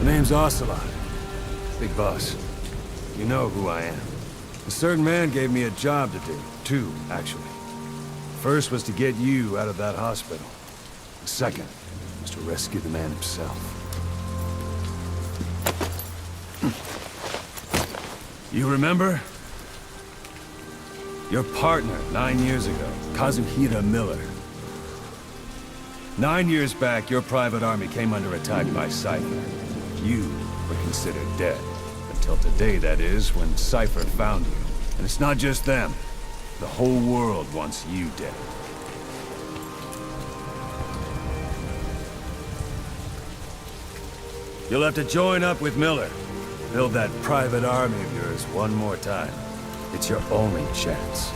name's Ocelot. Big boss. You know who I am. A certain man gave me a job to do. Two, actually. First was to get you out of that hospital. The second was to rescue the man himself. You remember? Your partner, 9 years ago, Kazuhira Miller. 9 years back, your private army came under attack by Cypher. You were considered dead. Until today, that is, when Cypher found you. And it's not just them. The whole world wants you dead. You'll have to join up with Miller. Build that private army of yours one more time. It's your only chance.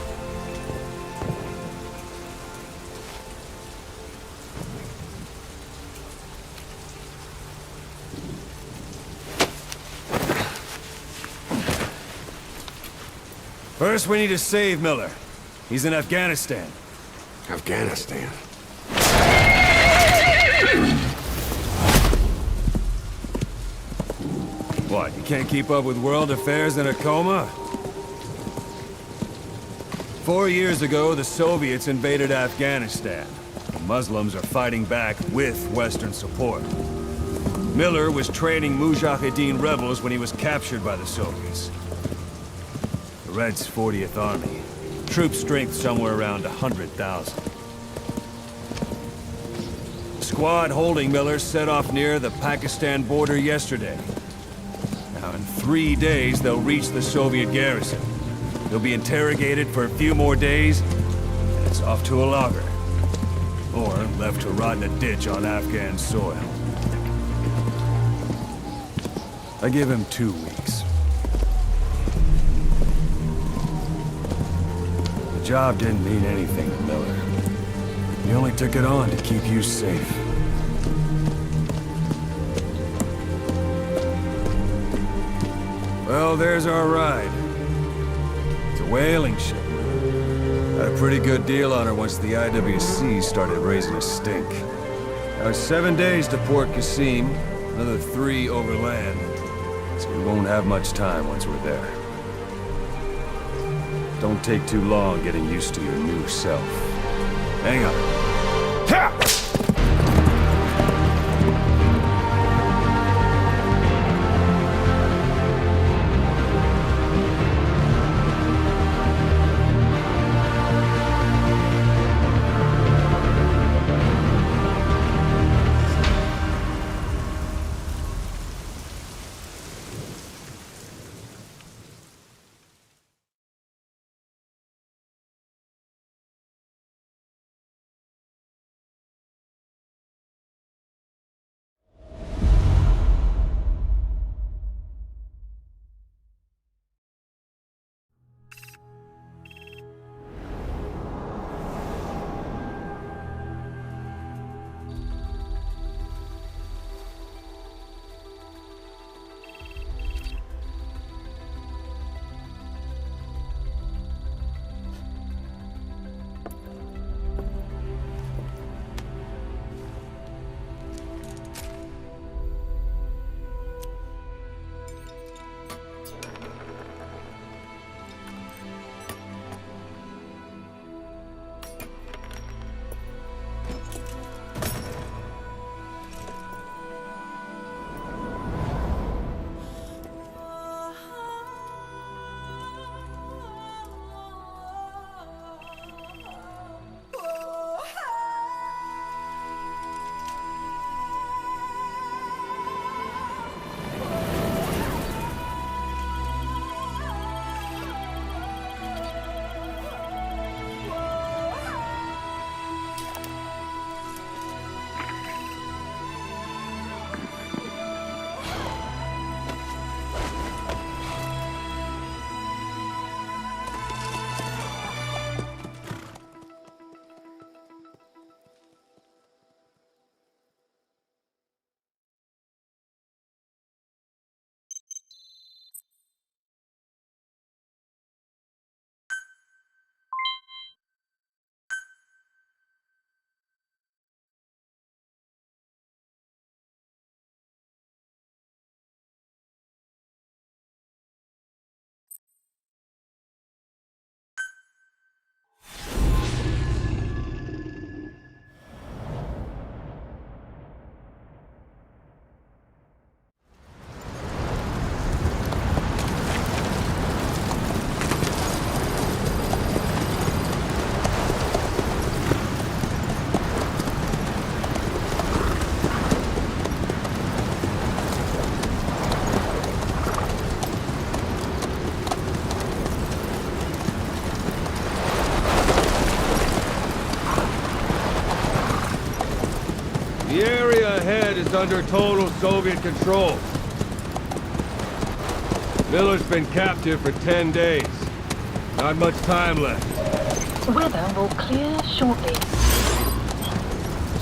First, we need to save Miller. He's in Afghanistan. Afghanistan? What, you can't keep up with world affairs in a coma? 4 years ago, the Soviets invaded Afghanistan. The Muslims are fighting back with Western support. Miller was training Mujahideen rebels when he was captured by the Soviets. The Reds' 40th Army. Troop strength somewhere around 100,000. The squad holding Miller set off near the Pakistan border yesterday. Now, in 3 days, they'll reach the Soviet garrison. They'll be interrogated for a few more days, and it's off to a lager. Or left to rot in a ditch on Afghan soil. I give him 2 weeks. The job didn't mean anything to Miller. He only took it on to keep you safe. Well, there's our ride. It's a whaling ship. Had a pretty good deal on her once the IWC started raising a stink. Now it's 7 days to Port Qasim, another 3 overland. So we won't have much time once we're there. Don't take too long getting used to your new self. Hang on. Ha! ahead is under total Soviet control. Miller's been captive for 10 days. Not much time left. Weather will clear shortly.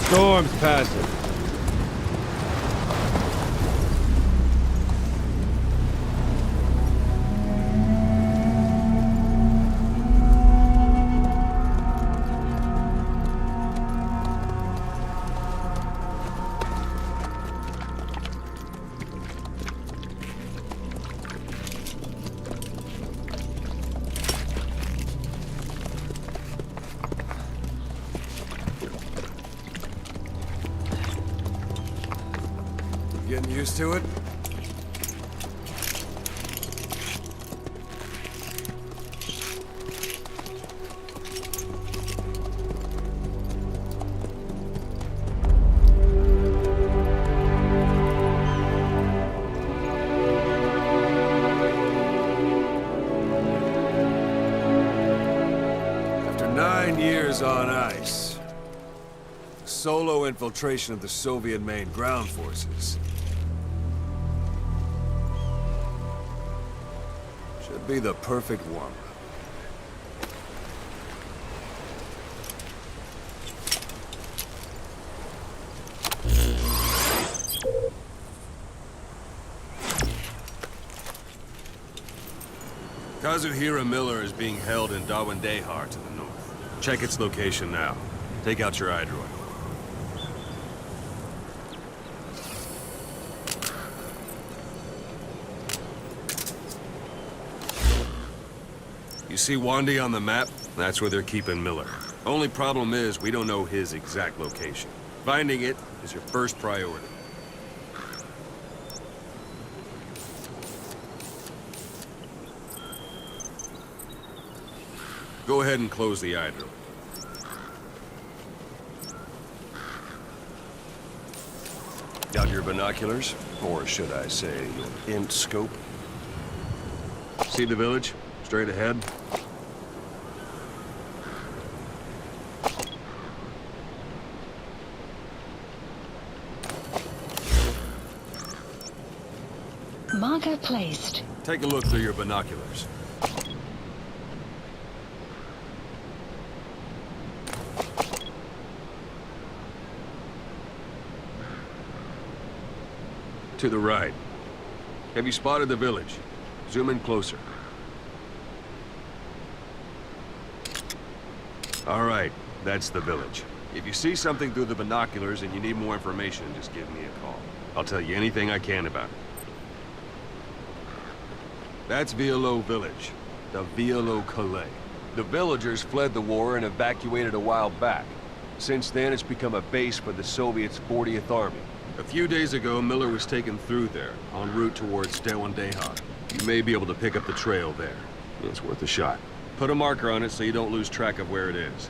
Storm's passing. Getting used to it? After 9 years on ice, solo infiltration of the Soviet main ground forces should be the perfect warm-up. Kazuhira Miller is being held in Dawandehar to the north. Check its location now. Take out your iDroid. You see Wandi on the map? That's where they're keeping Miller. Only problem is, we don't know his exact location. Finding it is your first priority. Go ahead and close the iDroid. Got your binoculars? Or should I say, your int scope? See the village? Straight ahead? Marker placed. Take a look through your binoculars. To the right. Have you spotted the village? Zoom in closer. All right, that's the village. If you see something through the binoculars and you need more information, just give me a call. I'll tell you anything I can about it. That's Violo Village, the Violo Calais. The villagers fled the war and evacuated a while back. Since then, it's become a base for the Soviets' 40th Army. A few days ago, Miller was taken through there, en route towards Dawandehar. You may be able to pick up the trail there. It's worth a shot. Put a marker on it so you don't lose track of where it is.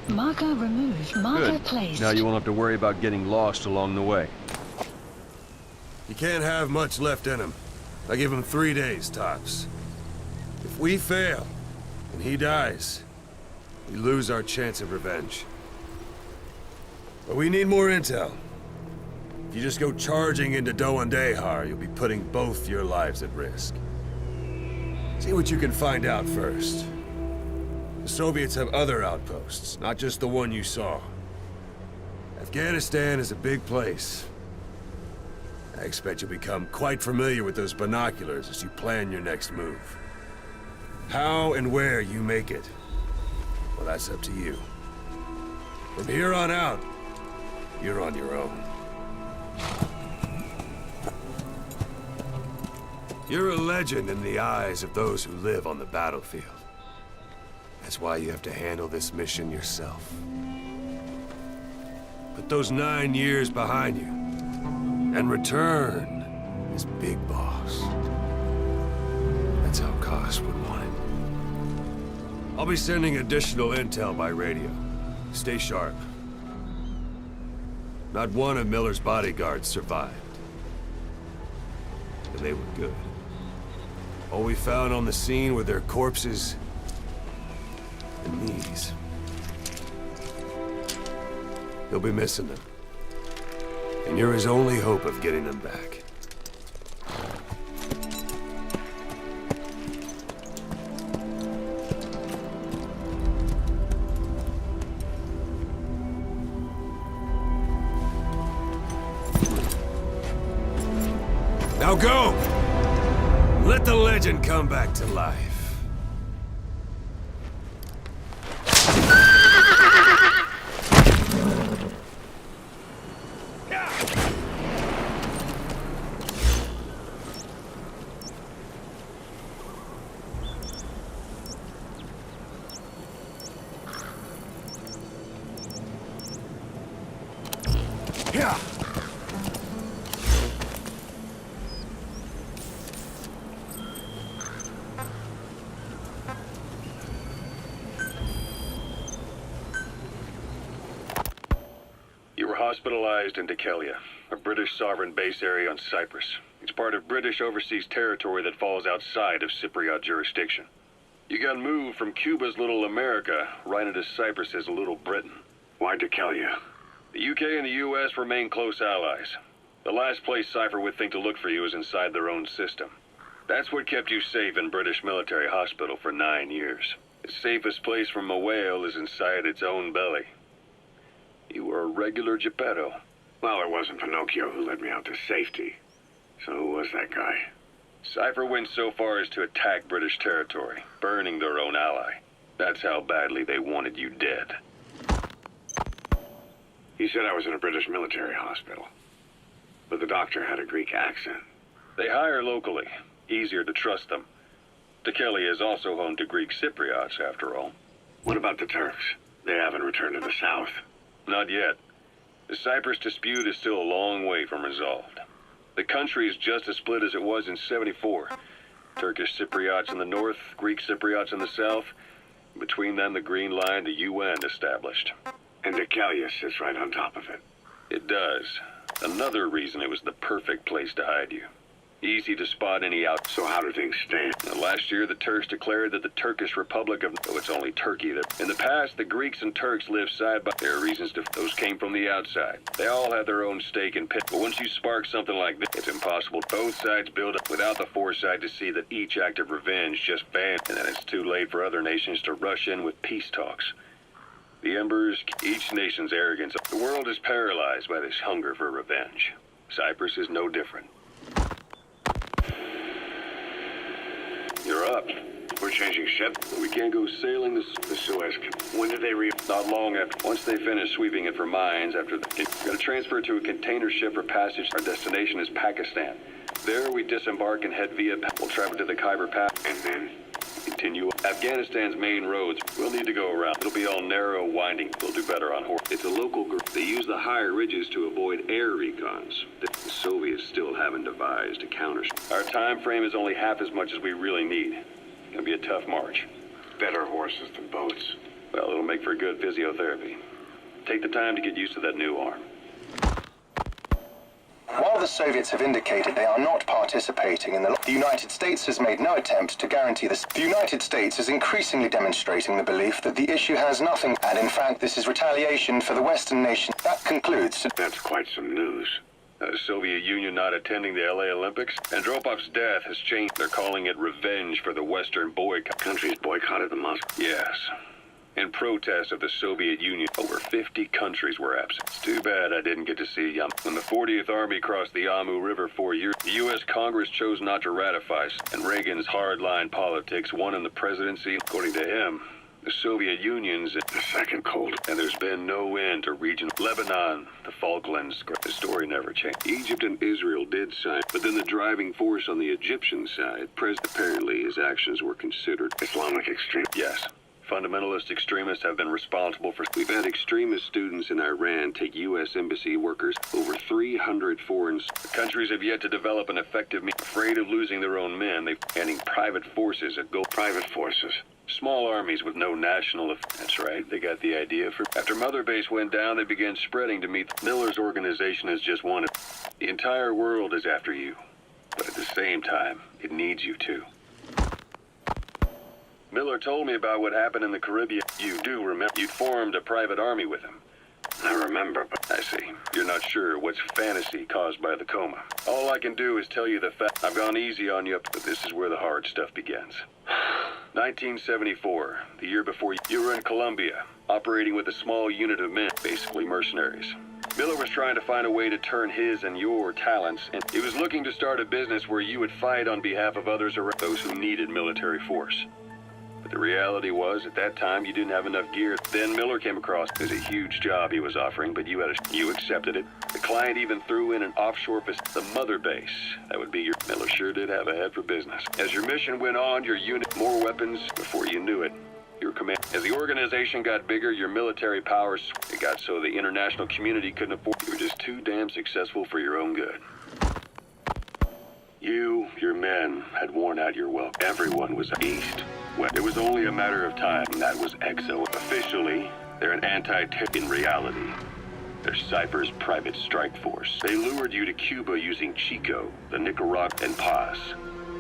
Marker removed. Marker Good. placed. Now you won't have to worry about getting lost along the way. You can't have much left in him. I give him 3 days, tops. If we fail, and he dies, we lose our chance of revenge. But we need more intel. If you just go charging into Dawandehar, you'll be putting both your lives at risk. See what you can find out first. The Soviets have other outposts, not just the one you saw. Afghanistan is a big place. I expect you'll become quite familiar with those binoculars as you plan your next move. How and where you make it, well, that's up to you. From here on out, you're on your own. You're a legend in the eyes of those who live on the battlefield. That's why you have to handle this mission yourself. Put those 9 years behind you, and return as Big Boss. That's how Koss would want it. I'll be sending additional intel by radio. Stay sharp. Not one of Miller's bodyguards survived. And they were good. All we found on the scene were their corpses and these. You'll be missing them. And you're his only hope of getting them back. Now go! Let the legend come back to life. Yeah. You were hospitalized in Dikelia, a British sovereign base area on Cyprus. It's part of British overseas territory that falls outside of Cypriot jurisdiction. You got moved from Cuba's Little America right into Cyprus's Little Britain. Why Dikelia? The UK and the US remain close allies. The last place Cypher would think to look for you is inside their own system. That's what kept you safe in British military hospital for 9 years. The safest place from a whale is inside its own belly. You were a regular Geppetto. Well, it wasn't Pinocchio who led me out to safety. So who was that guy? Cypher went so far as to attack British territory, burning their own ally. That's how badly they wanted you dead. He said I was in a British military hospital. But the doctor had a Greek accent. They hire locally. Easier to trust them. Dikelia is also home to Greek Cypriots, after all. What about the Turks? They haven't returned to the south. Not yet. The Cyprus dispute is still a long way from resolved. The country is just as split as it was in '74. Turkish Cypriots in the north, Greek Cypriots in the south. Between them, the Green Line, the UN established. And Dikelia sits right on top of it. It does. Another reason it was the perfect place to hide you. Easy to spot any out. So how do things stand? Last year, the Turks declared that the Turkish Republic of... Oh, it's only Turkey that... In the past, the Greeks and Turks lived side by... There are reasons to... Those came from the outside. They all had their own stake in pit. But once you spark something like this, it's impossible. Both sides build up without the foresight to see that each act of revenge just vanished. And then it's too late for other nations to rush in with peace talks. The embers, each nation's arrogance. The world is paralyzed by this hunger for revenge. Cyprus is no different. You're up. We're changing ship. We can't go sailing the Suez Canal. When did they Not long after. Once they finish sweeping it for mines, after gotta transfer it to a container ship for passage. Our destination is Pakistan. There we disembark and head via. We'll travel to the Khyber Pass. And then? Continue. Afghanistan's main roads. We'll need to go around. It'll be all narrow, winding. We'll do better on horse. It's a local group. They use the higher ridges to avoid air recons. The Soviets still haven't devised a counter. Our time frame is only half as much as we really need. It'll be a tough march. Better horses than boats. Well, it'll make for good physiotherapy. Take the time to get used to that new arm. While the Soviets have indicated they are not participating in the United States has made no attempt to guarantee this. The United States is increasingly demonstrating the belief that the issue has nothing, and in fact this is retaliation for the Western nation. That concludes. That's quite some news. The Soviet Union not attending the LA Olympics? Andropov's death has changed. They're calling it revenge for the Western boycott. Countries boycotted the Moscow. Yes. In protest of the Soviet Union, over 50 countries were absent. It's too bad I didn't get to see Yam. When the 40th Army crossed the Amu River 4 years, the U.S. Congress chose not to ratify, and Reagan's hardline politics won in the presidency. According to him, the Soviet Union's in The second cold. and there's been no end to regional Lebanon, the Falklands. The story never changed. Egypt and Israel did sign, but then the driving force on the Egyptian side, apparently his actions were considered Islamic extreme. Yes. Fundamentalist extremists have been responsible for... We've had extremist students in Iran take U.S. embassy workers. Over 300 foreign... Countries have yet to develop an effective... Afraid of losing their own men, they're planning private forces that go... Private forces. Small armies with no national... That's right, they got the idea for... After Mother Base went down, they began spreading to meet... Miller's organization has just wanted... The entire world is after you. But at the same time, it needs you too. Miller told me about what happened in the Caribbean. You do remember you'd formed a private army with him. I remember, but I see. You're not sure what's fantasy caused by the coma. All I can do is tell you the fact. I've gone easy on you, but this is where the hard stuff begins. 1974, the year before you were in Colombia, operating with a small unit of men, basically mercenaries. Miller was trying to find a way to turn his and your talents, and he was looking to start a business where you would fight on behalf of others or those who needed military force. But the reality was, at that time, you didn't have enough gear. Then Miller came across. It was a huge job he was offering, but you accepted it. The client even threw in an offshore the mother base. That would be your... Miller sure did have a head for business. As your mission went on, your unit, more weapons. Before you knew it, your command... As the organization got bigger, your military powers... It got so the international community couldn't afford... You were just too damn successful for your own good. You, your men, had worn out your welcome. Everyone was east. Well, it was only a matter of time, and that was EXO. Officially, they're an anti-terror. In reality, they're Cypher's private strike force. They lured you to Cuba using Chico, the Nicaraguan, and Paz,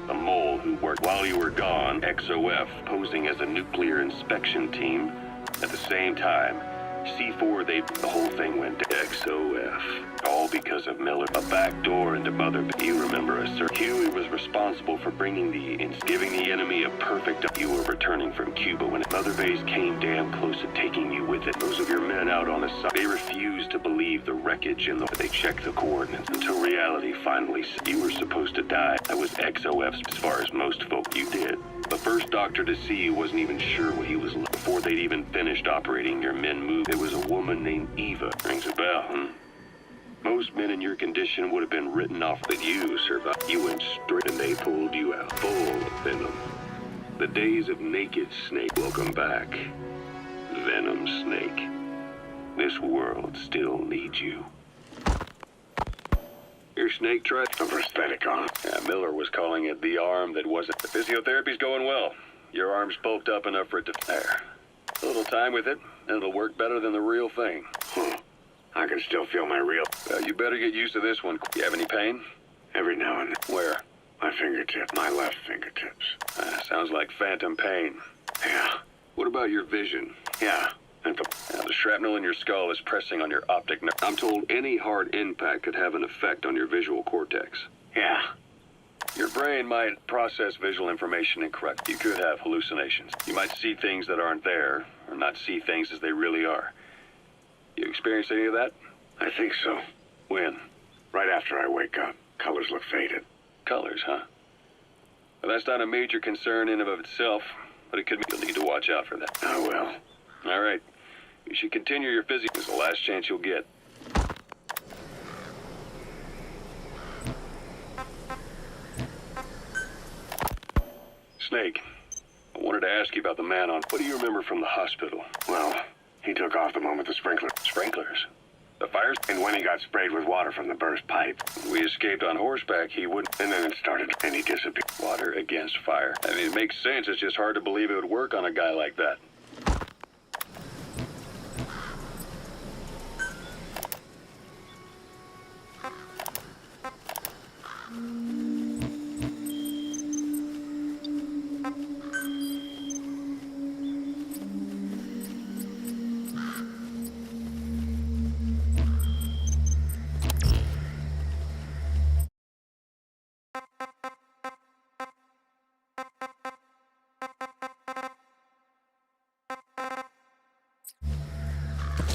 the mole who worked while you were gone. XOF, posing as a nuclear inspection team. At the same time, C4, the whole thing went to XOF. All because of Miller. A back door into Mother. You remember us, sir. Huey was responsible for giving the enemy a perfect... You were returning from Cuba when Mother Base came damn close to taking you with it. Those of your men out on the side, they refused to believe the wreckage in They checked the coordinates until reality finally... You were supposed to die. That was XOF's as far as most folk. You did. The first doctor to see you wasn't even sure what he was... Before they'd even finished operating, your men moved. There was a woman named Eva. Rings a bell, huh? Most men in your condition would have been written off, but you survived. You went straight and they pulled you out. Full of venom. The days of naked Snake. Welcome back. Venom Snake. This world still needs you. Your Snake tried a prosthetic on it. Yeah, Miller was calling it the arm that wasn't. The physiotherapy's going well. Your arm's bulked up enough for it to... There. A little time with it, and it'll work better than the real thing. I can still feel my real... you better get used to this one. You have any pain? Every now and then. Where? My fingertip. My left fingertips. Sounds like phantom pain. Yeah. What about your vision? Yeah. The shrapnel in your skull is pressing on your optic nerve. I'm told any hard impact could have an effect on your visual cortex. Yeah. Your brain might process visual information incorrectly. You could have hallucinations. You might see things that aren't there, or not see things as they really are. You experience any of that? I think so. When? Right after I wake up. Colors look faded. Colors, huh? Well, that's not a major concern in and of itself, but it could be. You'll need to watch out for that. I will. All right. You should continue your physics. It's the last chance you'll get. Snake, I wanted to ask you about the man on... What do you remember from the hospital? Well, he took off the moment the sprinklers... Sprinklers? The fires? And when he got sprayed with water from the burst pipe. We escaped on horseback, he wouldn't... And then it started, and he disappeared. Water against fire. I mean, it makes sense. It's just hard to believe it would work on a guy like that.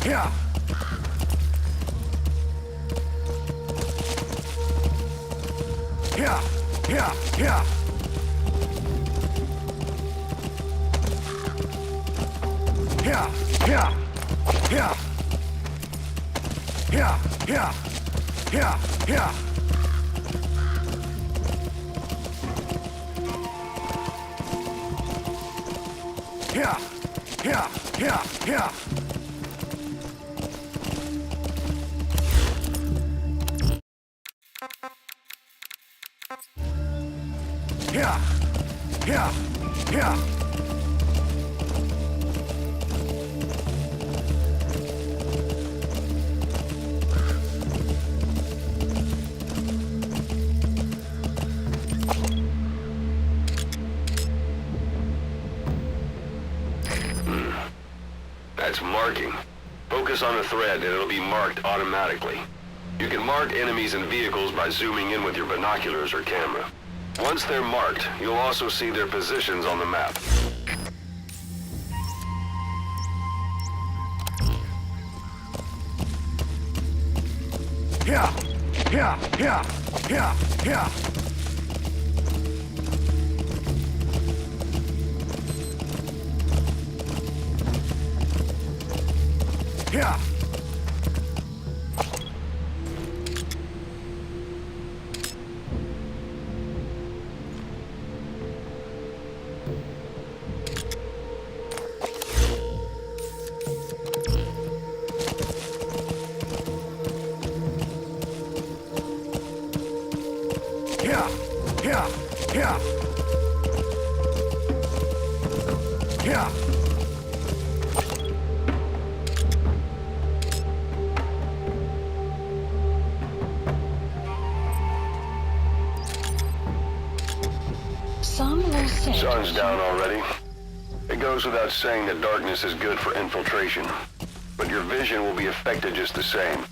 Yeah. Yeah. Yeah. Yeah. Yeah. Yeah. Yeah. Yeah. Yeah. Yeah. Yeah. Yeah. Yeah. Yeah. Yeah. Yeah, yeah, yeah. That's marking. Focus Focus on the threat and it'll be marked automatically. You can mark enemies and vehicles by zooming in with your binoculars or camera. Once they're marked, you'll also see their positions on the map. Yeah, yeah, yeah, yeah, yeah. Yeah. Yeah, yeah, yeah. Yeah. Sun will set. Sun's down already. It goes without saying that darkness is good for infiltration, but your vision will be affected just the same.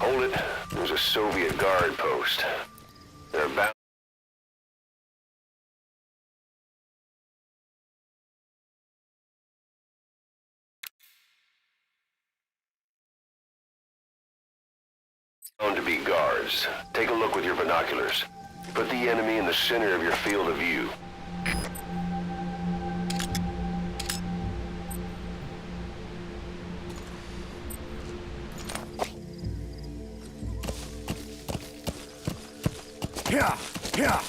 Hold it. There's a Soviet guard post. They're bound to be guards. Take a look with your binoculars. Put the enemy in the center of your field of view. Yeah, yeah.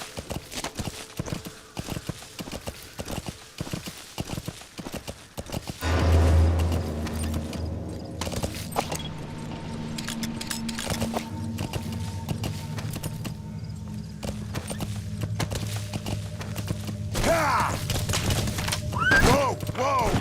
Ah! Whoa, whoa!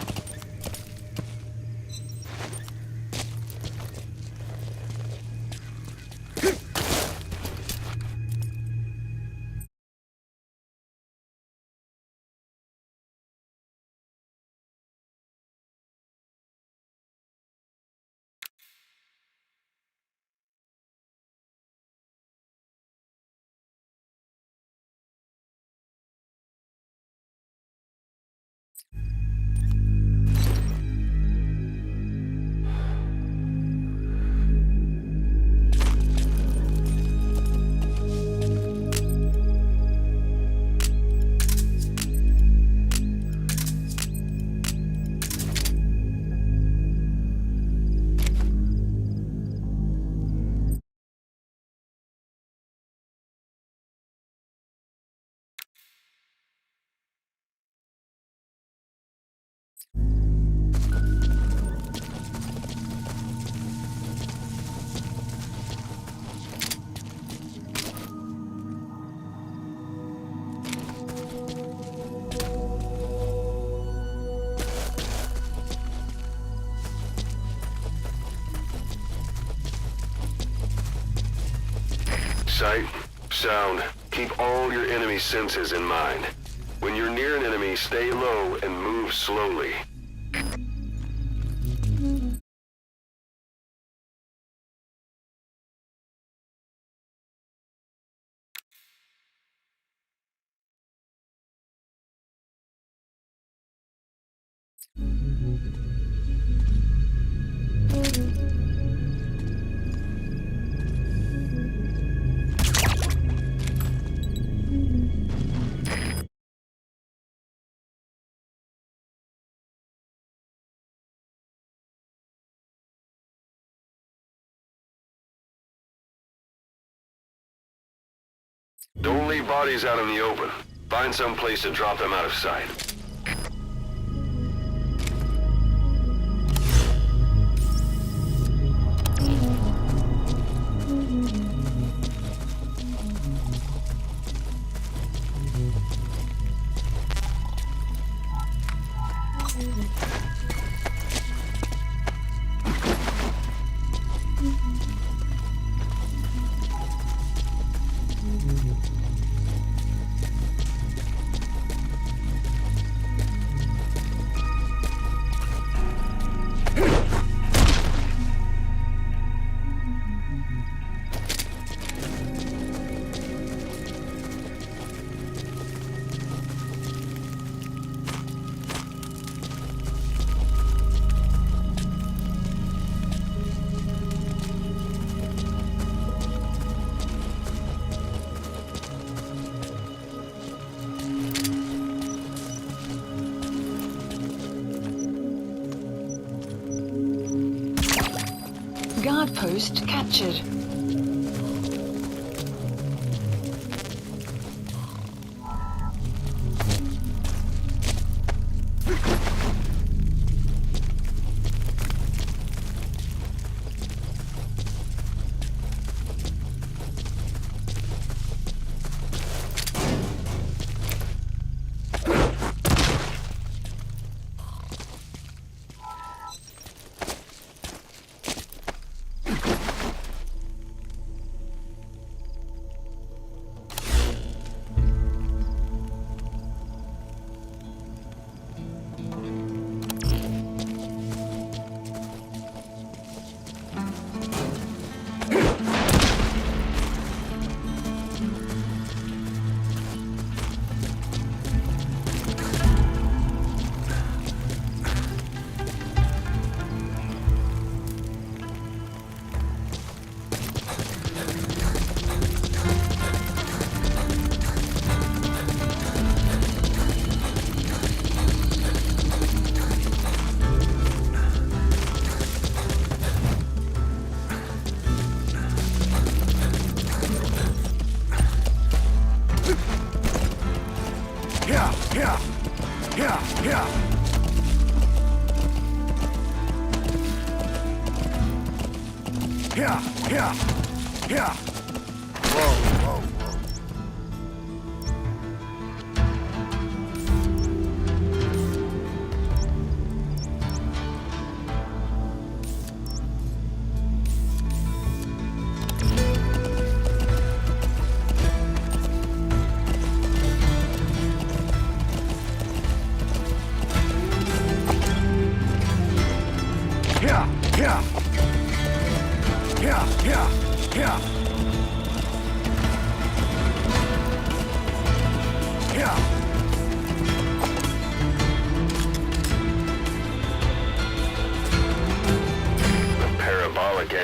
Sight, sound, keep all your enemy senses in mind. When you're near an enemy, stay low and move slowly. Don't leave bodies out in the open. Find some place to drop them out of sight. Guard post captured.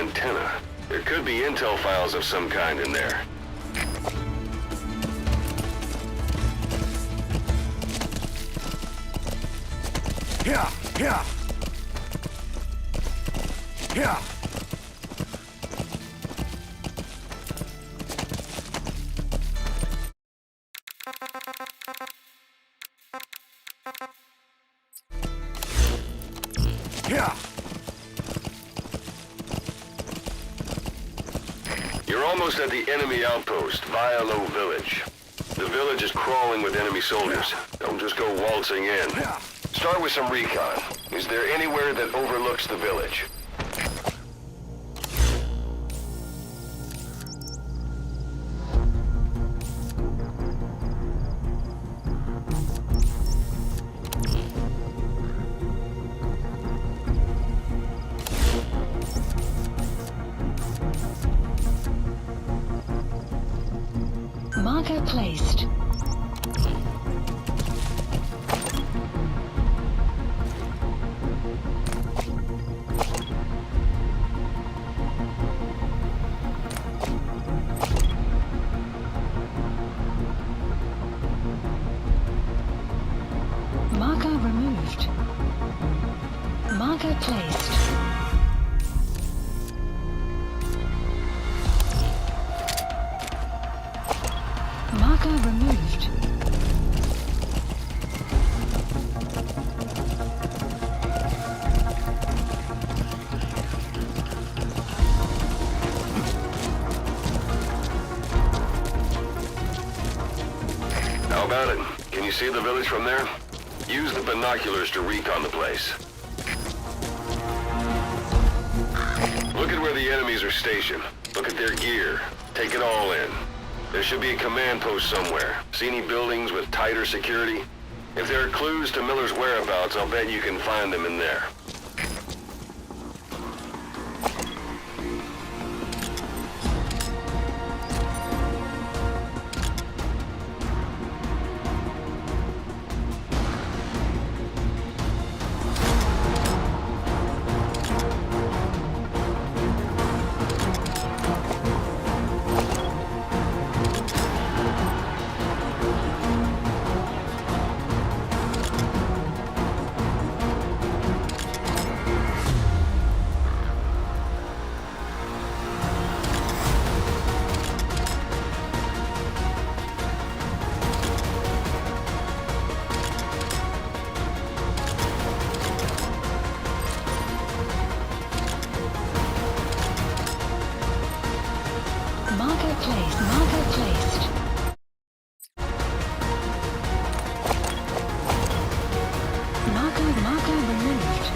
Antenna. There could be intel files of some kind in there. You're almost at the enemy outpost, Vialo Village. The village is crawling with enemy soldiers. Don't just go waltzing in. Start with some recon. Is there anywhere that overlooks the village? Marker placed. Marker removed. Marker placed. Marker removed. How about it? Can you see the village from there? Use the binoculars to recon the place. Look at where the enemies are stationed. Look at their gear. Take it all in. There should be a command post somewhere. See any buildings with tighter security? If there are clues to Miller's whereabouts, I'll bet you can find them in there. placed. Marker placed. Marker removed.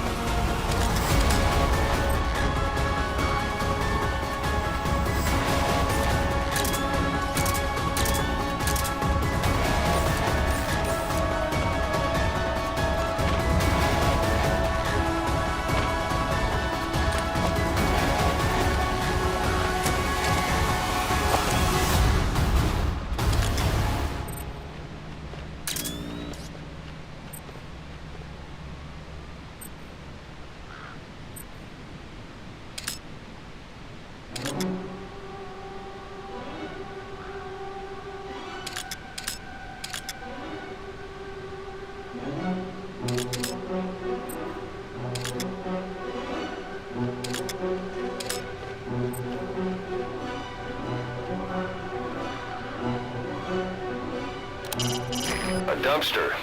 A dumpster.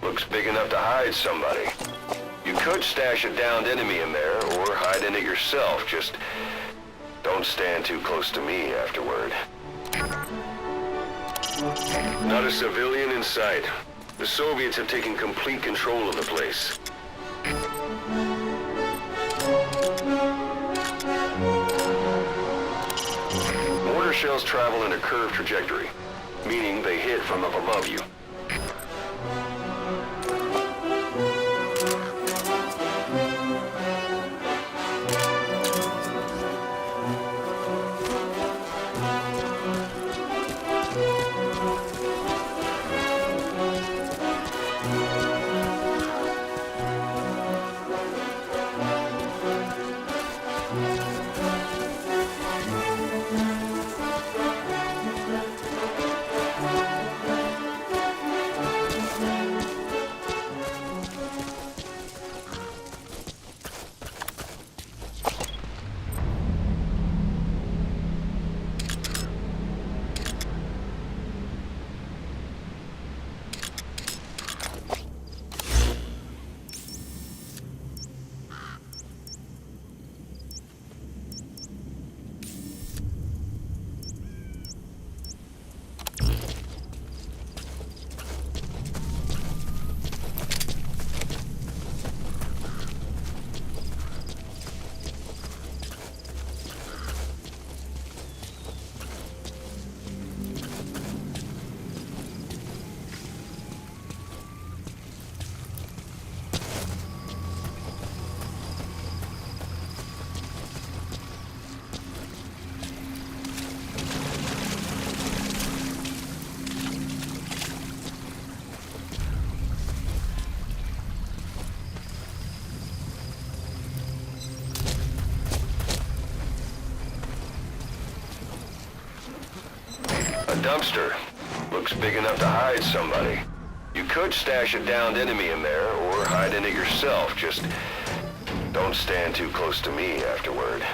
Looks big enough to hide somebody. You could stash a downed enemy in there, or hide in it yourself. Just don't stand too close to me afterward. Not a civilian in sight. The Soviets have taken complete control of the place. Mortar shells travel in a curved trajectory, meaning they hit from up above you. A dumpster. Looks big enough to hide somebody. You could stash a downed enemy in there, or hide in it yourself. Just don't stand too close to me afterward.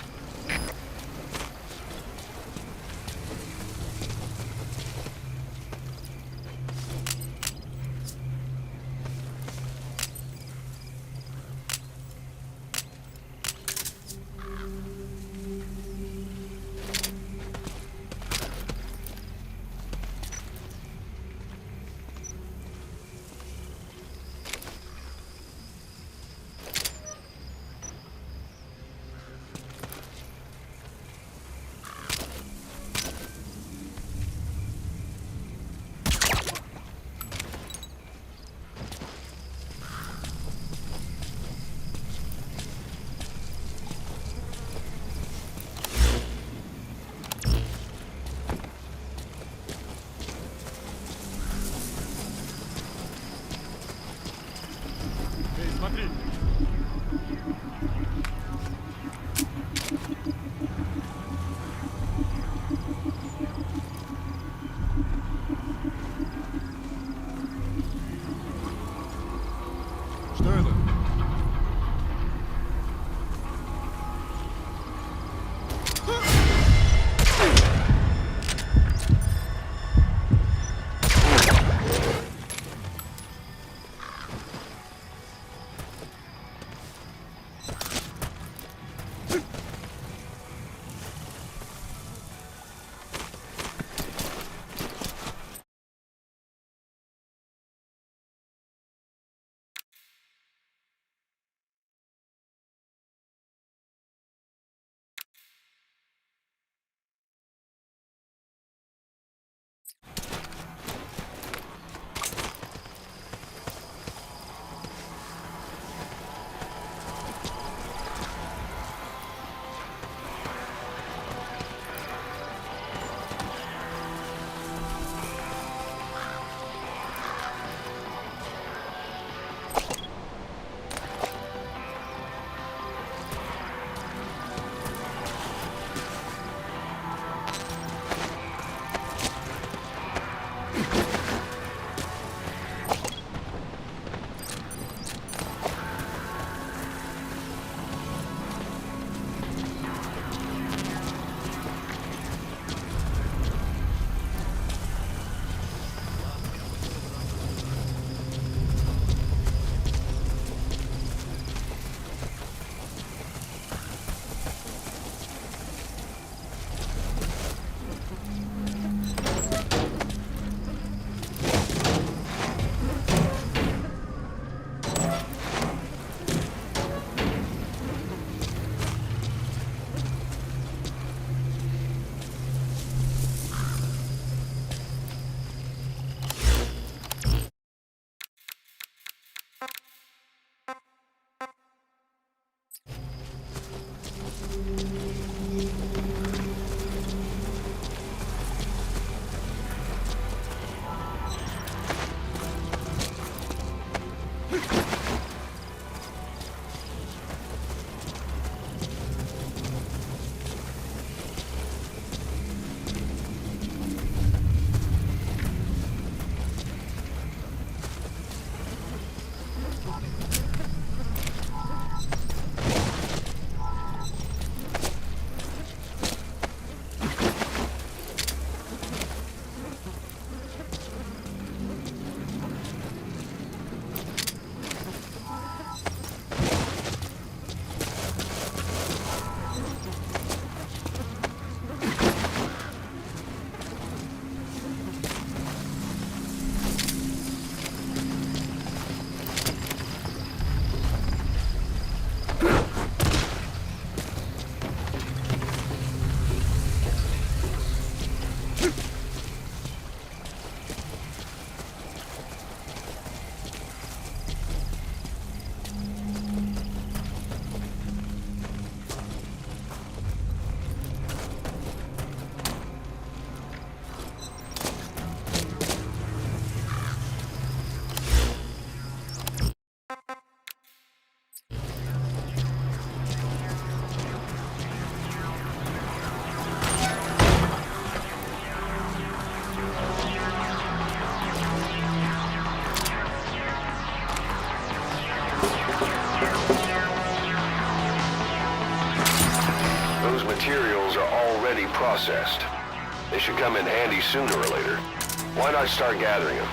materials are already processed. They should come in handy sooner or later. Why not start gathering them?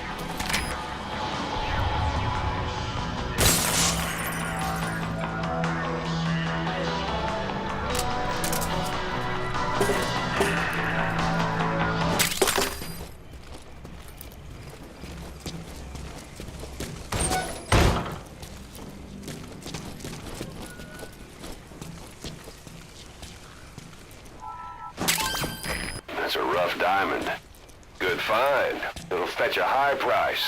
That's a rough diamond. Good find. It'll fetch a high price.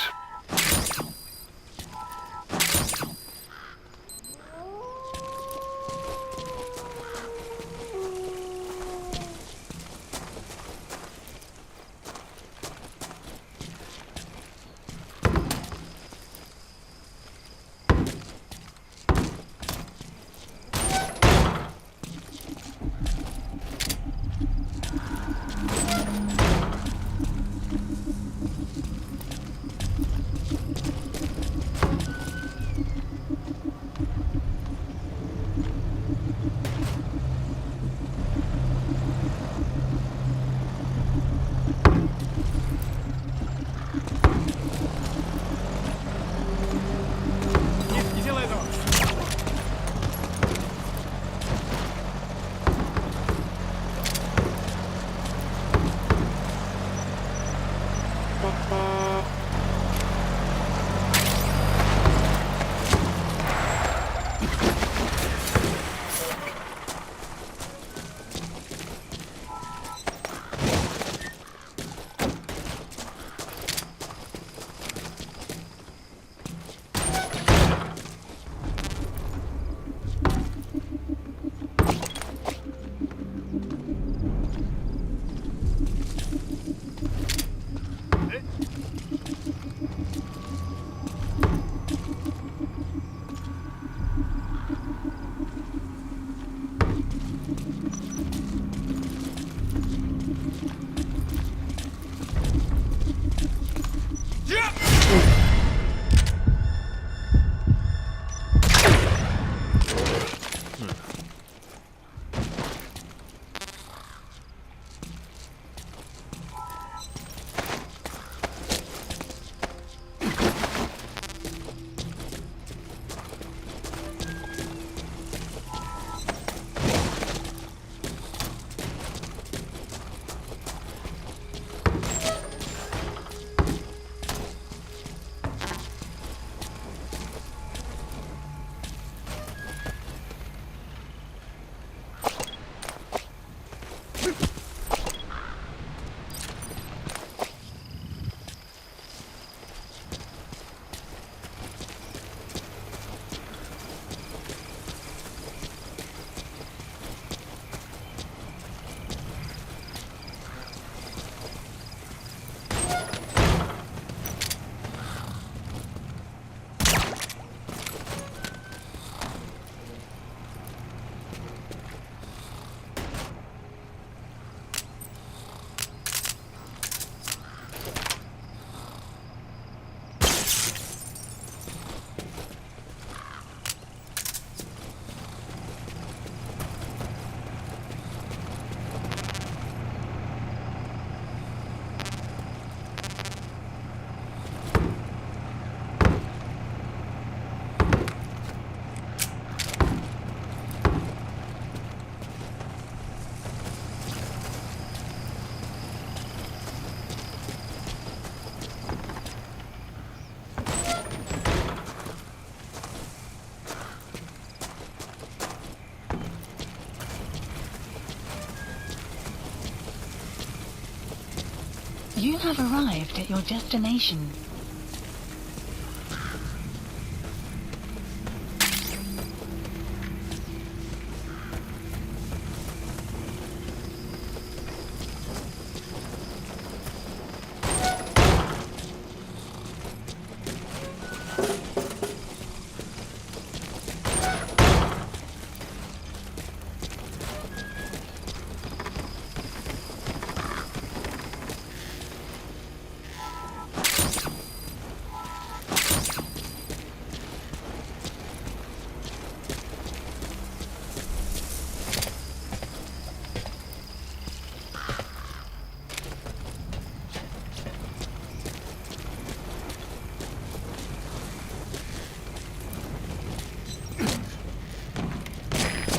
You have arrived at your destination.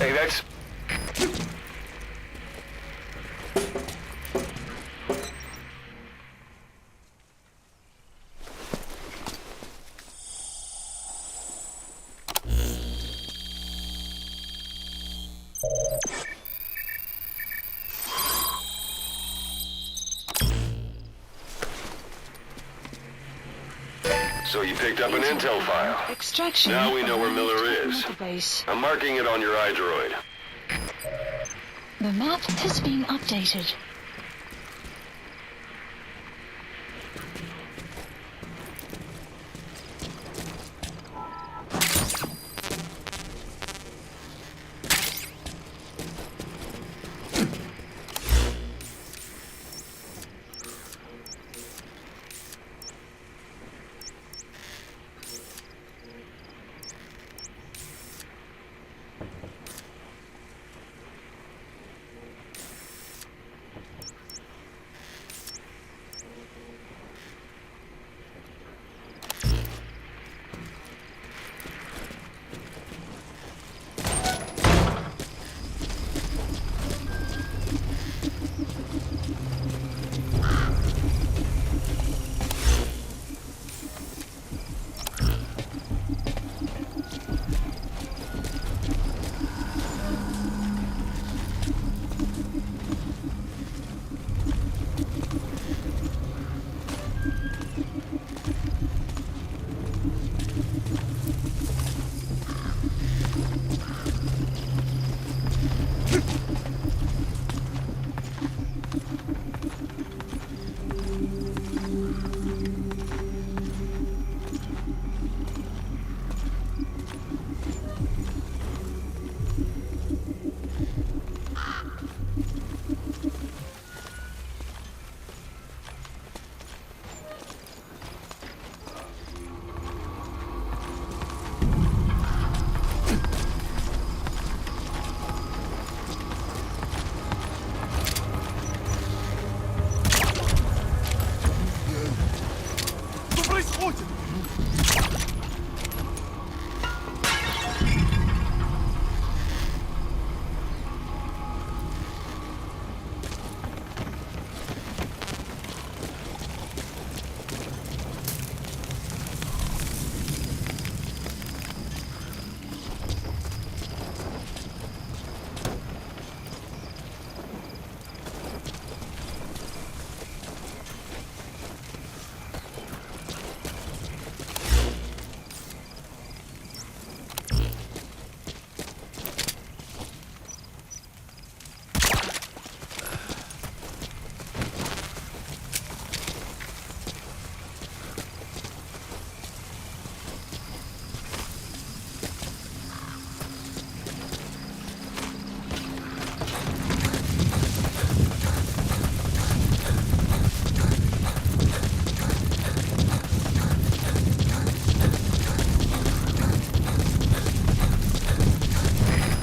Hey, that's... So you picked up an intel file. Extraction. Now we know where Miller arrived is. at Mother Base. I'm marking it on your iDroid. The map has been updated.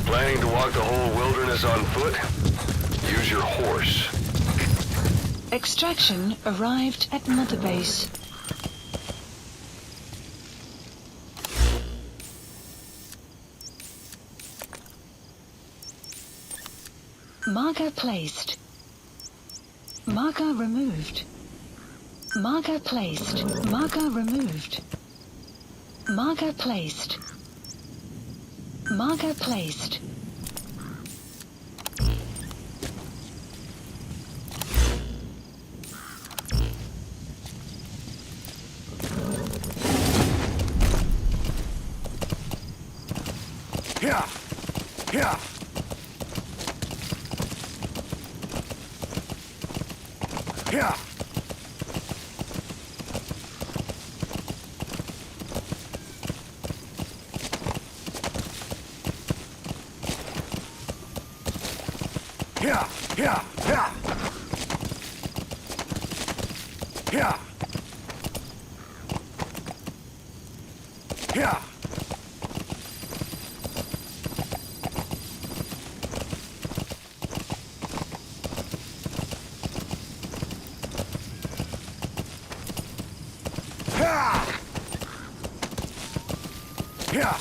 Planning to walk the whole wilderness on foot? Use your horse. Extraction arrived at Mother Base. Marker placed. Marker removed. Marker placed. Marker removed. Marker placed. Marker placed. Here! Here! Here! Here! Here! Here! Here! Here! Here!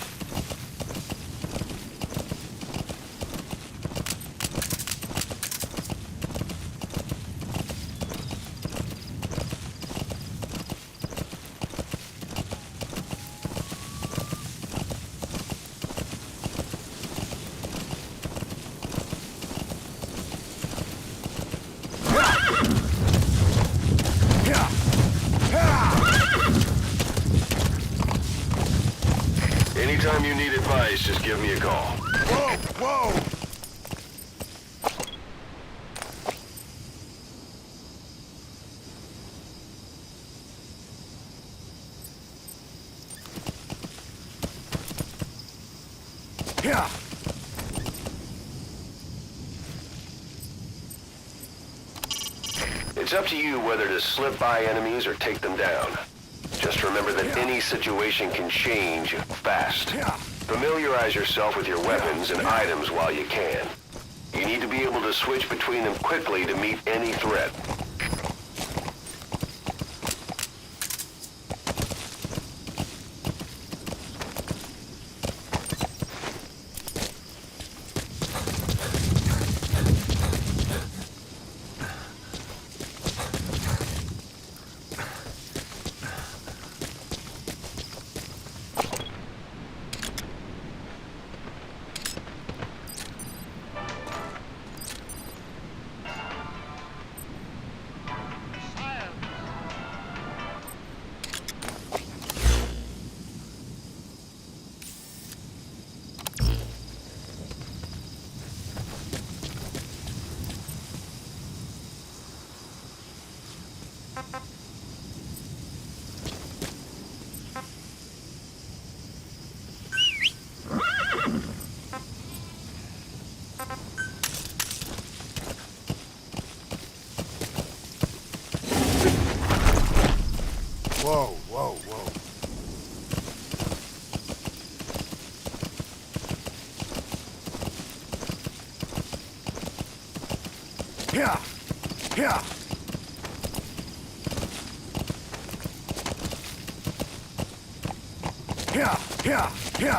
need advice, just give me a call. Whoa! Whoa! Yeah! It's up to you whether to slip by enemies or take them down. Just remember that any situation can change fast. Familiarize yourself with your weapons and items while you can. You need to be able to switch between them quickly to meet any threat. Whoa, whoa, whoa. Yeah! Yeah! Yeah! Yeah! Yeah! Yeah!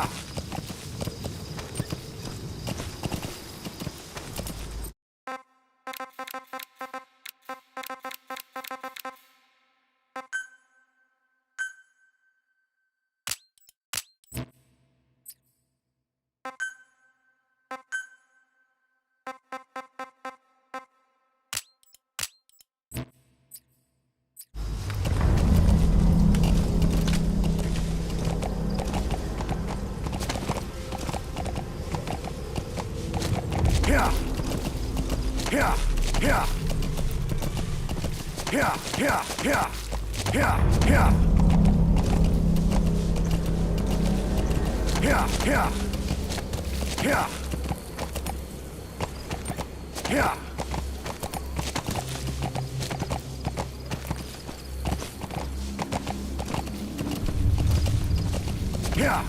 Yeah! Yeah! Yeah! Yeah! Yeah! Yeah! Yeah! Yeah! Yeah! Yeah! Yeah! Yeah!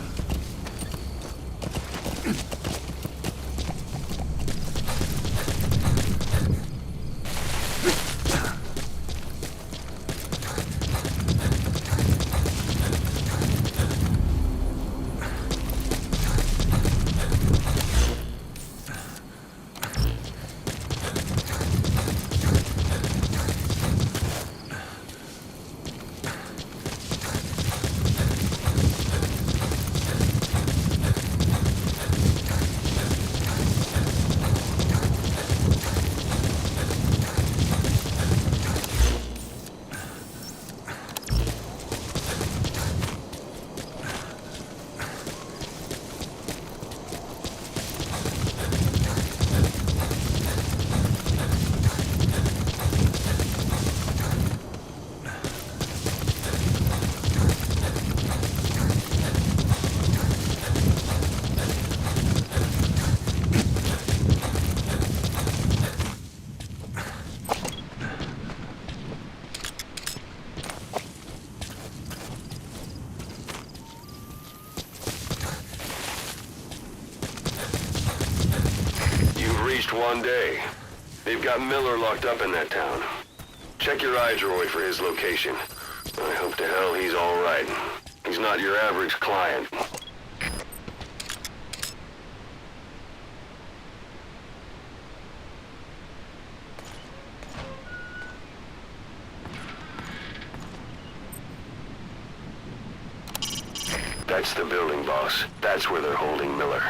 One day. They've got Miller locked up in that town. Check your eye droid for his location. I hope to hell he's all right. He's not your average client. That's the building, boss. That's where they're holding Miller.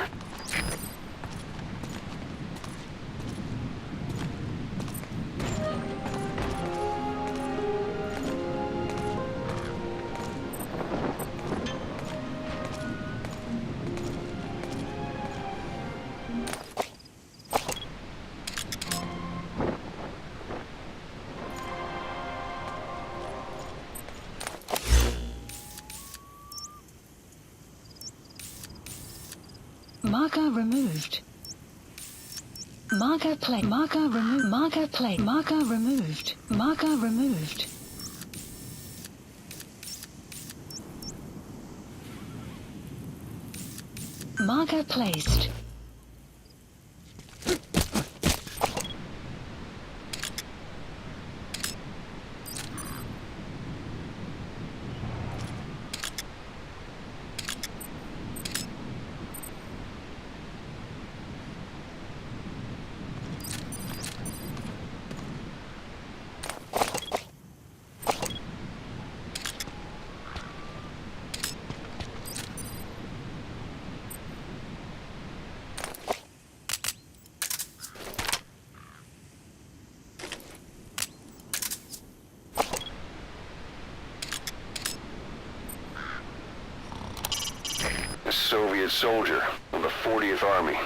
Marker removed. Marker plate. Marker removed. Marker plate. Marker removed. Marker removed. Marker placed. A Soviet soldier of the 40th Army.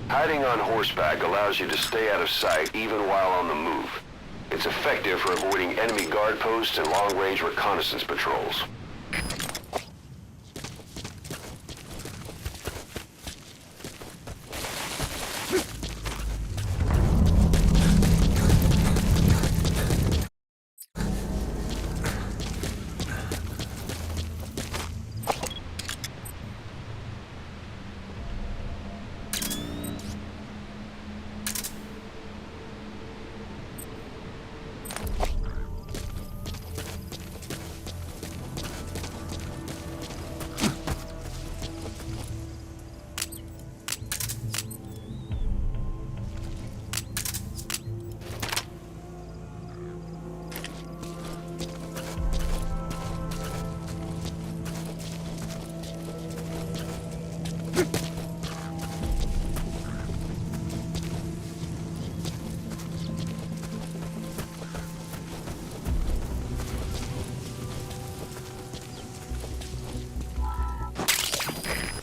Hiding on horseback allows you to stay out of sight even while on the move. It's effective for avoiding enemy guard posts and long-range reconnaissance patrols.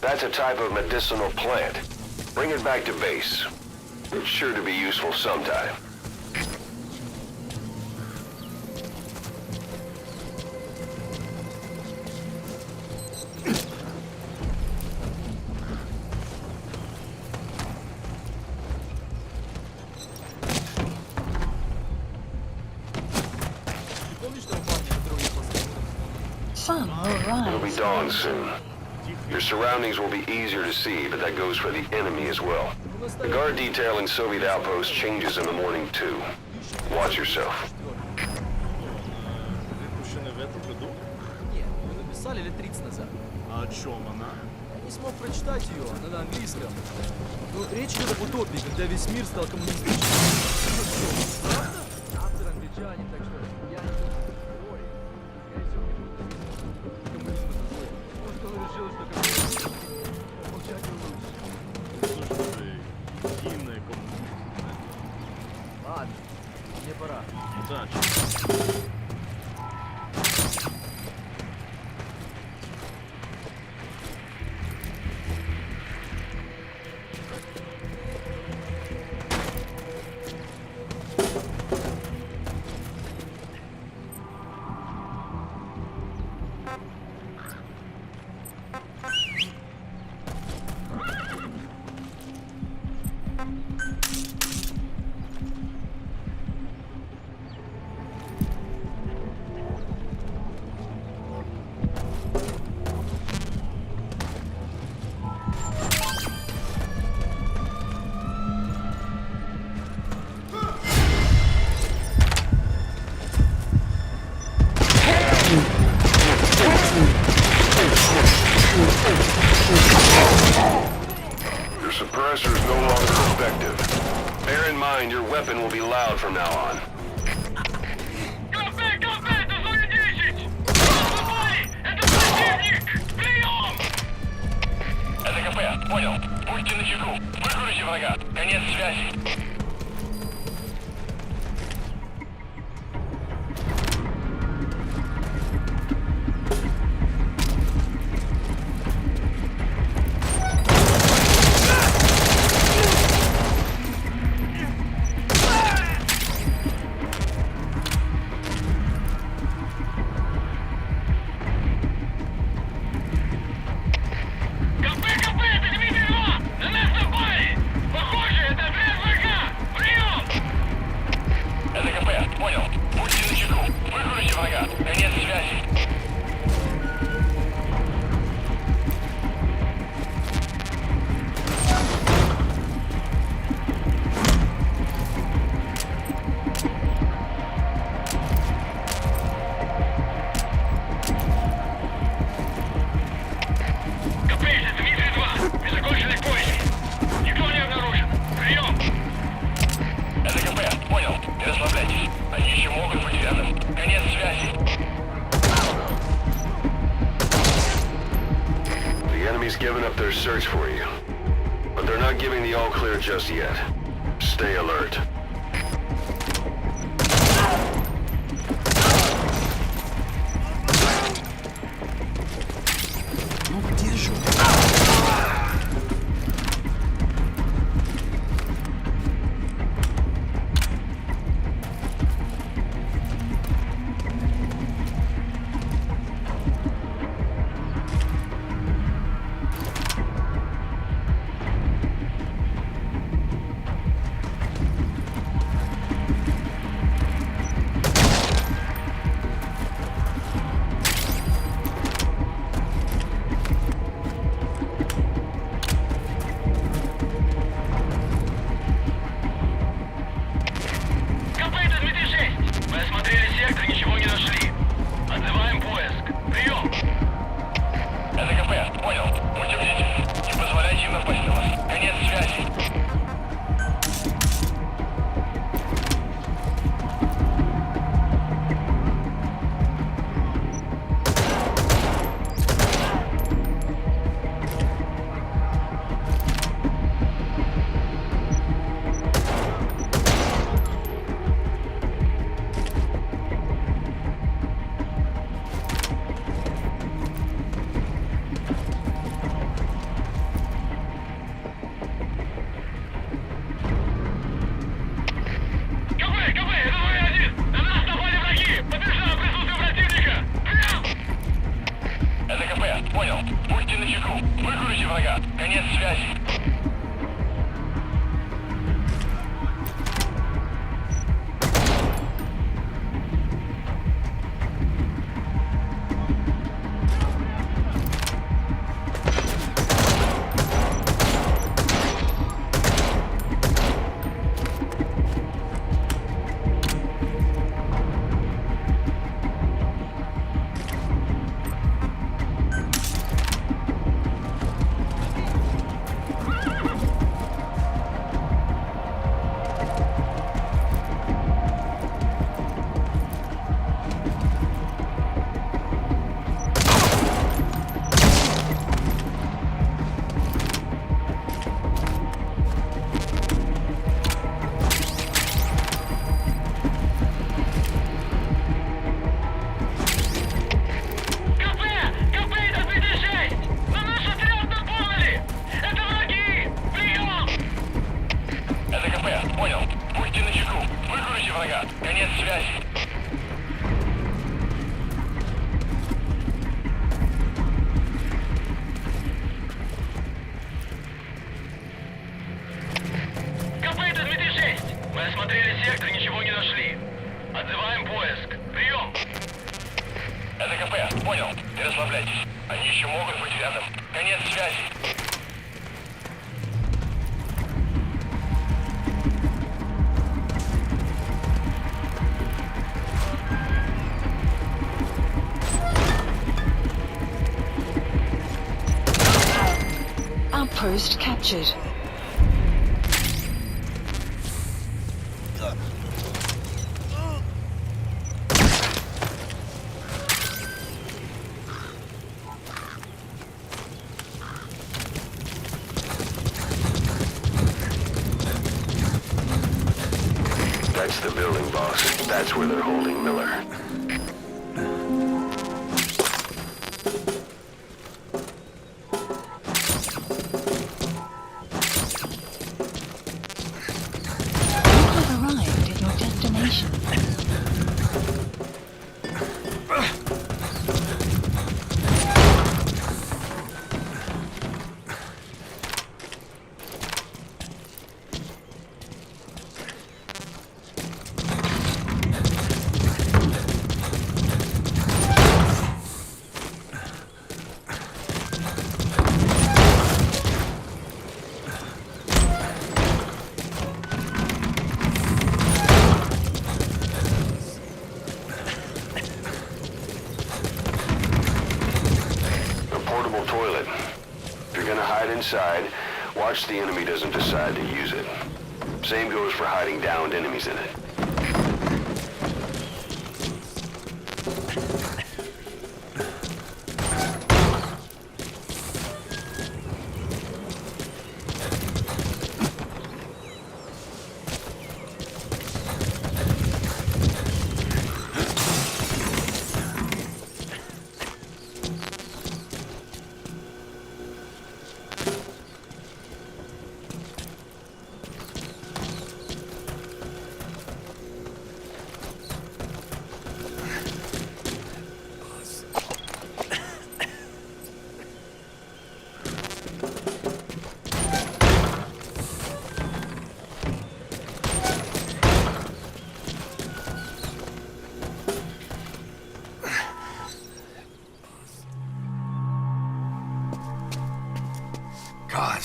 That's a type of medicinal plant. Bring it back to base. It's sure to be useful sometime. Sun will It'll be rise. dawn soon. Your surroundings will be easier to see, but that goes for the enemy as well. The guard detail in Soviet outposts changes in the morning too. Watch yourself. Выпущены в этом году? Нет, мы написали лет 30 назад. А о чем она? Я не смог прочитать ее, она на английском. Ну, речь идет об утопии, когда весь мир стал коммунистическим. Правда? Автор англичанин, так что я не знаю теории. Скорее всего, коммунизм это зло. Может, он решил, что коммунизм молчать не лучше. Слушай, единая коммунистическая. Ладно, мне пора. Удачи. and your weapon will be loud from now on. Это КП, понял. Будьте начеку. Выгрузите врага. Конец связи. Given up their search for you. But they're not giving the all clear just yet. Stay alert. Outpost captured. That's the building, boss. That's where they're holding Miller. You have arrived at your destination. Toilet. If you're gonna hide inside, watch the enemy doesn't decide to use it. Same goes for hiding downed enemies in it. God.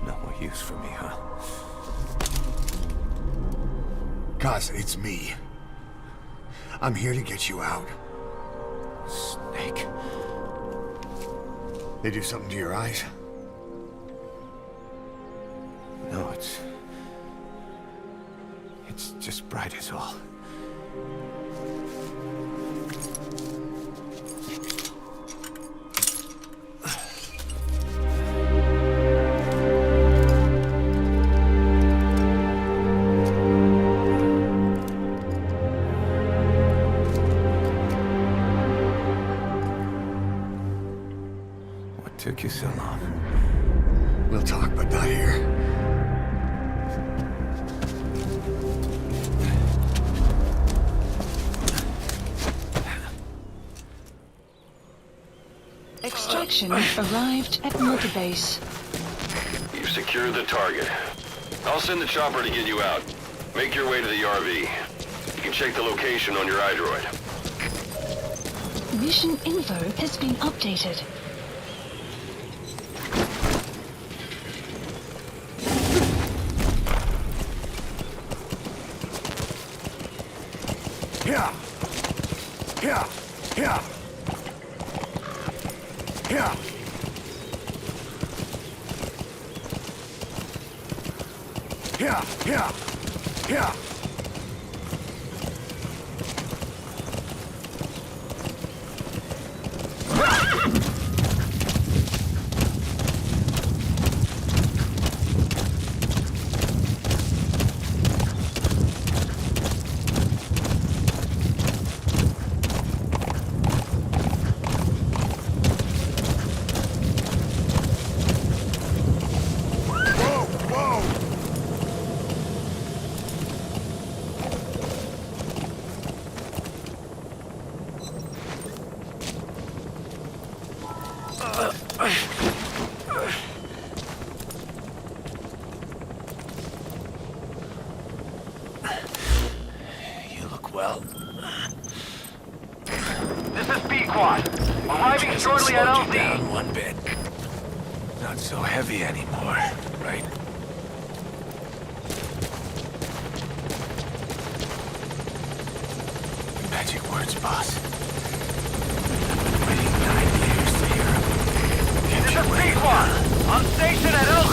No more use for me, huh? Kaz, it's me. I'm here to get you out. Snake. They do something to your eyes? No, it's just bright as all. What took you so long? We'll talk, but not here. Extraction arrived at Multibase. You've secured the target. I'll send the chopper to get you out. Make your way to the RV. You can check the location on your iDroid. Mission info has been updated. Here! Here! Here! Here! Here! Here! Here! You look well. This is B-Quad. Arriving shortly at Slowed you LZ. down one bit. Not so heavy anymore, right? Magic words, boss. Waiting 9 years to hear 'em. This is B-Quad. On station at LZ.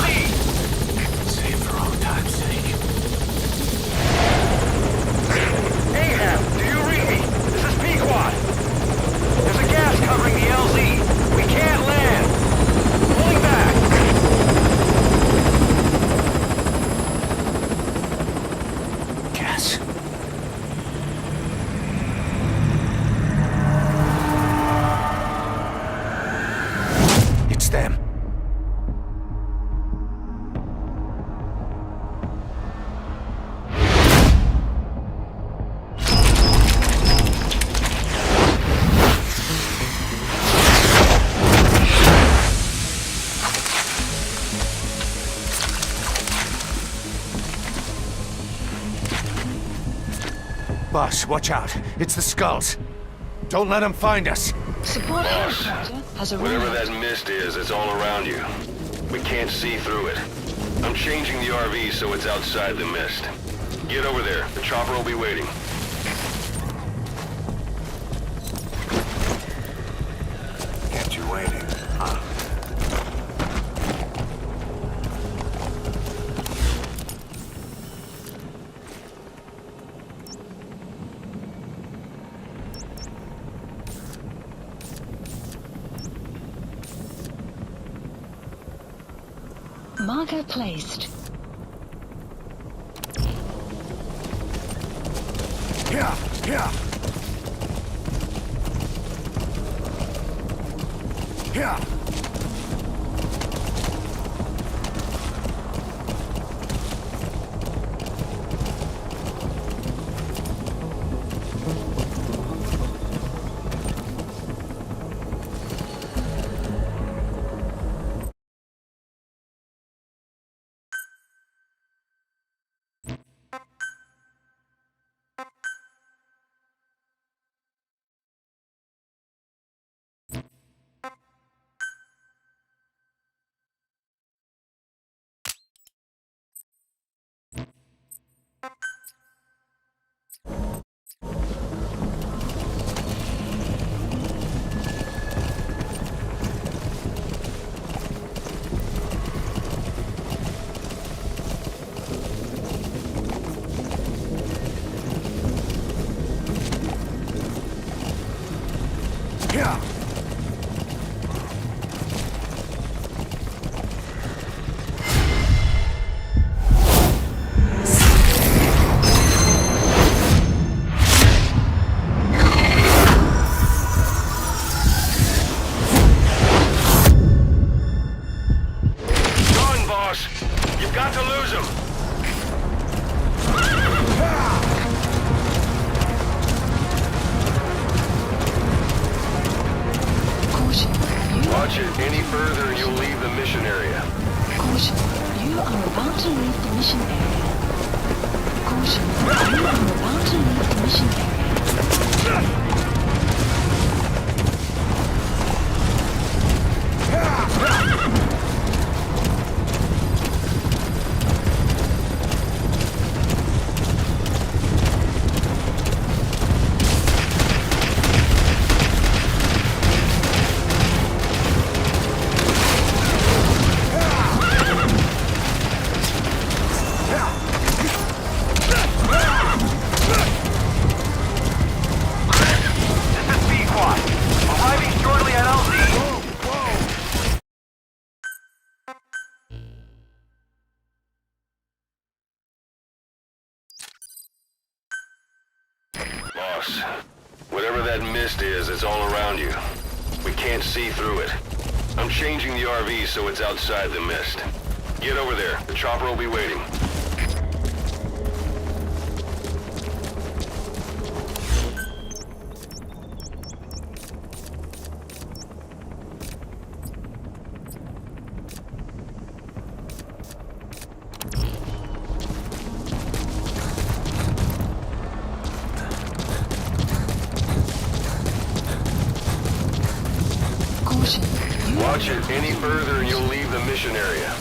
Boss, watch out. It's the Skulls. Don't let them find us. Support helicopter has Whatever arrived. that mist is, it's all around you. We can't see through it. I'm changing the RV so it's outside the mist. Get over there. The chopper will be waiting. Kept you waiting, huh? Marker placed. Here, here. Here. Here. Run, boss! You've got to lose him! Caution. Watch it any further and you'll leave the mission area. Caution. You are about to leave the mission area. Caution. You are about to leave the mission area. Boss, whatever that mist is, it's all around you. We can't see through it. I'm changing the RV so it's outside the mist. Get over there. The chopper will be waiting. Caution. You Watch it any further and you'll leave the mission area.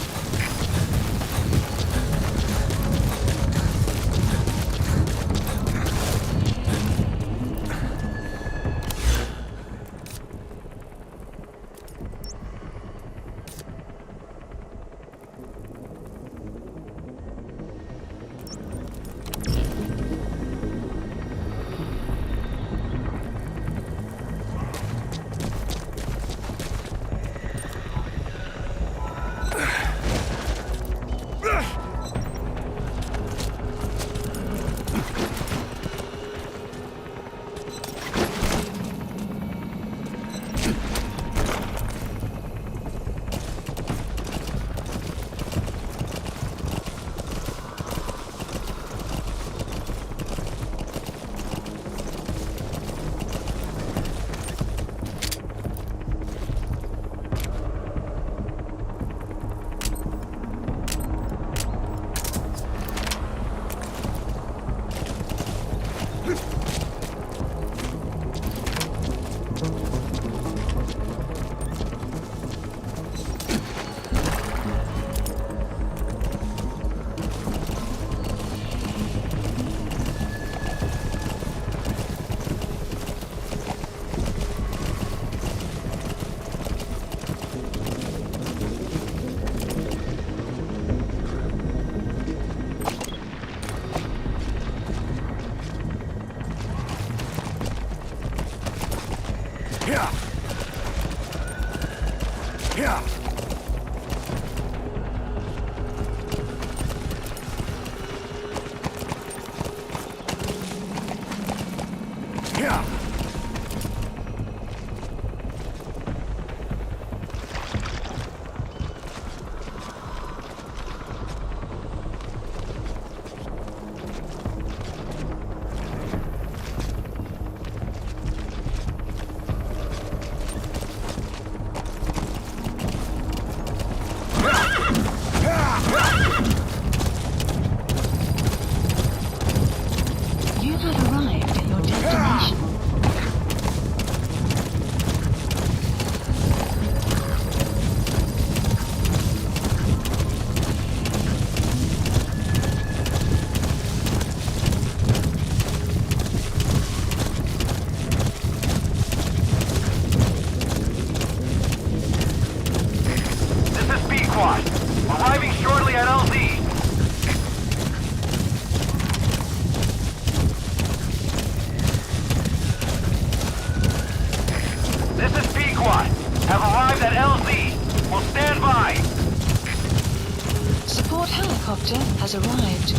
at LZ. This is Pequod. Have arrived at LZ. Will stand by. Support helicopter has arrived.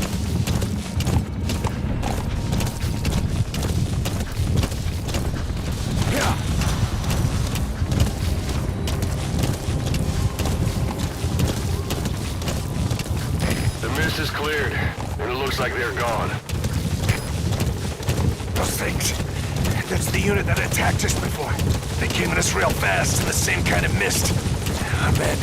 The mist is cleared, and it looks like they're gone. Those things. That's the unit that attacked us before. They came at us real fast in the same kind of mist. I bet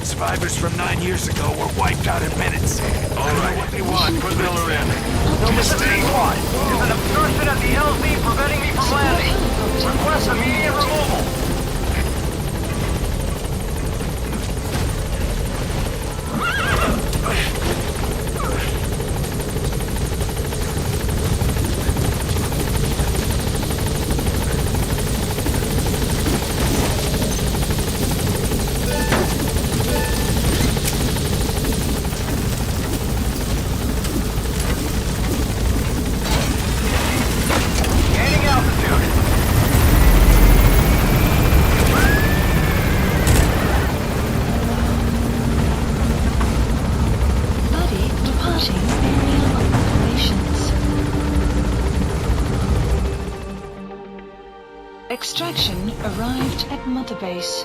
survivors from 9 years ago were wiped out in minutes. All right, What they want, put Miller in. No mistake. Pequod. There's an obstruction at the LZ preventing me from Support landing. helicopter Request has immediate arrived. removal. Gaining altitude. Buddy departing area of operations. Extraction arrived at Mother Base.